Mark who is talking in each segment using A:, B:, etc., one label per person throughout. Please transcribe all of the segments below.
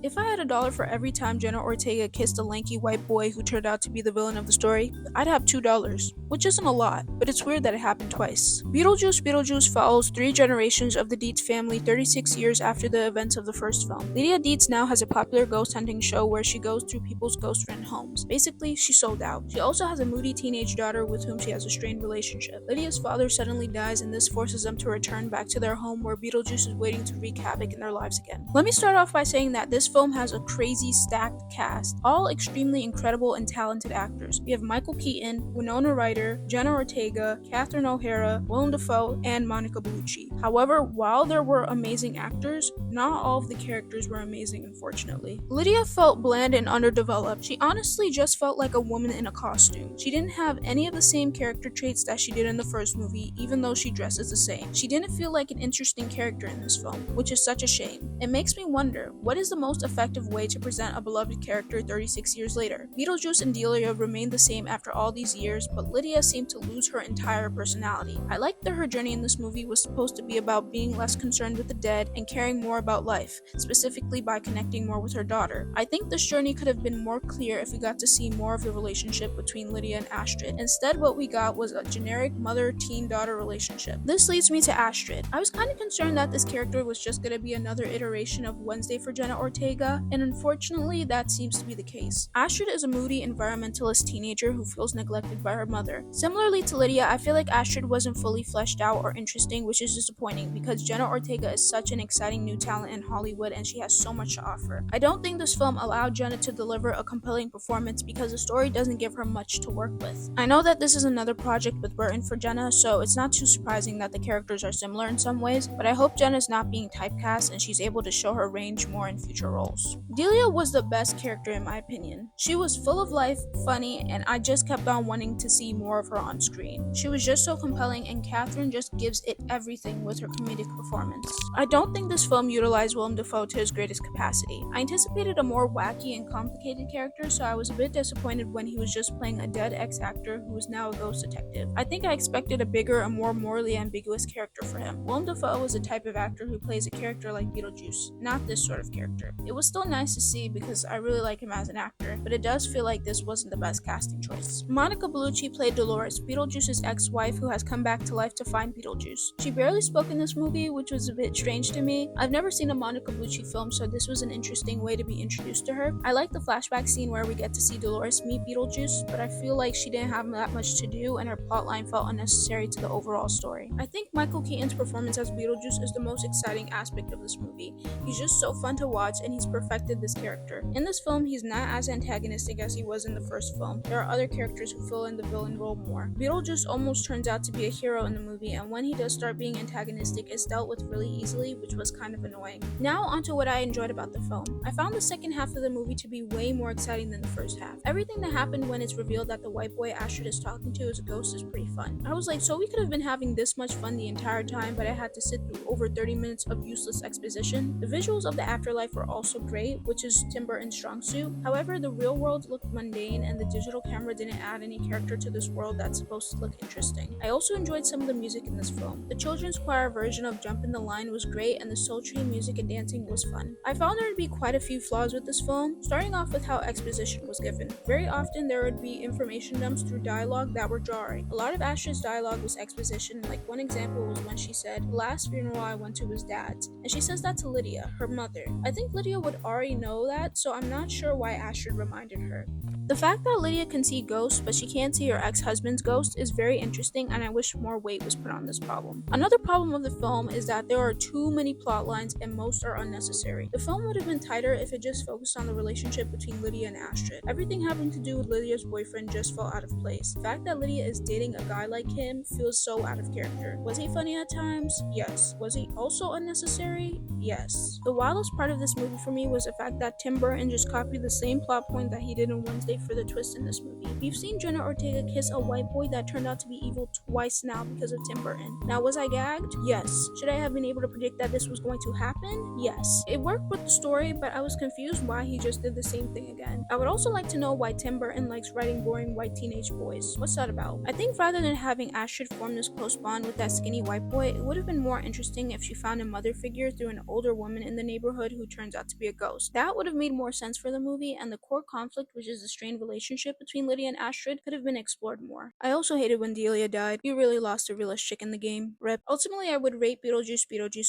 A: If I had a dollar for every time Jenna Ortega kissed a lanky white boy who turned out to be the villain of the story, I'd have $2, which isn't a lot, but it's weird that it happened twice. Beetlejuice follows three generations of the Dietz family 36 years after the events of the first film. Lydia Dietz now has a popular ghost hunting show where she goes through people's ghost-ridden homes. Basically, she sold out. She also has a moody teenage daughter with whom she has a strained relationship. Lydia's father suddenly dies, and this forces them to return back to their home where Beetlejuice is waiting to wreak havoc in their lives again. Let me start off by saying that this film has a crazy stacked cast, all extremely incredible and talented actors. We have Michael Keaton, Winona Ryder, Jenna Ortega, Catherine O'Hara, Willem Dafoe, and Monica Bellucci. However, while there were amazing actors, not all of the characters were amazing, unfortunately. Lydia felt bland and underdeveloped. She honestly just felt like a woman in a costume. She didn't have any of the same character traits that she did in the first movie, even though she dresses the same. She didn't feel like an interesting character in this film, which is such a shame. It makes me wonder, what is the most effective way to present a beloved character 36 years later? Beetlejuice and Delia remained the same after all these years, but Lydia seemed to lose her entire personality. I liked that her journey in this movie was supposed to be about being less concerned with the dead and caring more about life, specifically by connecting more with her daughter. I think this journey could have been more clear if we got to see more of the relationship between Lydia and Astrid. Instead, what we got was a generic mother-teen-daughter relationship. This leads me to Astrid. I was kind of concerned that this character was just going to be another iteration of Wednesday for Jenna Ortega, and unfortunately, that seems to be the case. Astrid is a moody environmentalist teenager who feels neglected by her mother. Similarly to Lydia, I feel like Astrid wasn't fully fleshed out or interesting, which is disappointing because Jenna Ortega is such an exciting new talent in Hollywood and she has so much to offer. I don't think this film allowed Jenna to deliver a compelling performance because the story doesn't give her much to work with. I know that this is another project with Burton for Jenna, so it's not too surprising that the characters are similar in some ways, but I hope Jenna's not being typecast and she's able to show her range more in future roles. Delia was the best character in my opinion. She was full of life, funny, and I just kept on wanting to see more of her on screen. She was just so compelling, and Catherine just gives it everything with her comedic performance. I don't think this film utilized Willem Dafoe to his greatest capacity. I anticipated a more wacky and complicated character, so I was a bit disappointed when he was just playing a dead ex-actor who is now a ghost detective. I think I expected a bigger and more morally ambiguous character for him. Willem Dafoe is the type of actor who plays a character like Beetlejuice, not this sort of character. It was still nice to see because I really like him as an actor, but it does feel like this wasn't the best casting choice. Monica Bellucci played Dolores, Beetlejuice's ex-wife who has come back to life to find Beetlejuice. She barely spoke in this movie, which was a bit strange to me. I've never seen a Monica Bellucci film, so this was an interesting way to be introduced to her. I like the flashback scene where we get to see Dolores meet Beetlejuice, but I feel like she didn't have that much to do and her plotline felt unnecessary to the overall story. I think Michael Keaton's performance as Beetlejuice is the most exciting aspect of this movie. He's just so fun to watch and he's perfected this character. In this film, he's not as antagonistic as he was in the first film. There are other characters who fill in the villain role more. Beetlejuice almost turns out to be a hero in the movie, and when he does start being antagonistic, it's dealt with really easily, which was kind of annoying. Now onto what I enjoyed about the film. I found the second half of the movie to be way more exciting than the first half. Everything that happened when it's revealed that the white boy Astrid is talking to is a ghost is pretty fun. I was like, so we could have been having this much fun the entire time, but I had to sit through over 30 minutes of useless exposition. The visuals of the afterlife were also great, which is Tim Burton's strong suit. However, the real world looked mundane and the digital camera didn't add any character to this world that's supposed to look interesting. I also enjoyed some of the music in this film. The children's choir version of Jump in the Line was great and the sultry music and dancing was fun. I found there to be quite a few flaws with this film, starting off with how exposition was given. Very often there would be information dumps through dialogue that were jarring. A lot of Astrid's dialogue was exposition, like one example was when she said, "The last funeral I went to was Dad's," and she says that to Lydia, her mother. I think Lydia would already know that, so I'm not sure why Astrid reminded her. The fact that Lydia can see ghosts, but she can't see her ex-husband's ghost is very interesting, and I wish more weight was put on this problem. Another problem of the film is that there are too many plot lines and most are unnecessary. The film would have been tighter if it just focused on the relationship between Lydia and Astrid. Everything having to do with Lydia's boyfriend just felt out of place. The fact that Lydia is dating a guy like him feels so out of character. Was he funny at times? Yes. Was he also unnecessary? Yes. The wildest part of this movie for me was the fact that Tim Burton just copied the same plot point that he did in Wednesday for the twist in this movie. We've seen Jenna Ortega kiss a white boy that turned out to be evil twice now because of Tim Burton. Now, was I gagged? Yes. Should I have been able to predict that this was going to happen? Yes. It worked with the story, but I was confused why he just did the same thing again. I would also like to know why Tim Burton likes writing boring white teenage boys. What's that about? I think rather than having Astrid form this close bond with that skinny white boy, it would have been more interesting if she found a mother figure through an older woman in the the neighborhood who turns out to be a ghost. That would have made more sense for the movie, and the core conflict, which is the strained relationship between Lydia and Astrid, could have been explored more. I also hated when Delia died. You really lost a realist chick in the game. Rip. Ultimately, I would rate Beetlejuice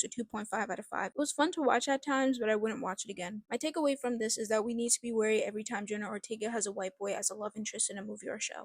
A: a 2.5 out of 5. It was fun to watch at times, but I wouldn't watch it again. My takeaway from this is that we need to be wary every time Jenna Ortega has a white boy as a love interest in a movie or show.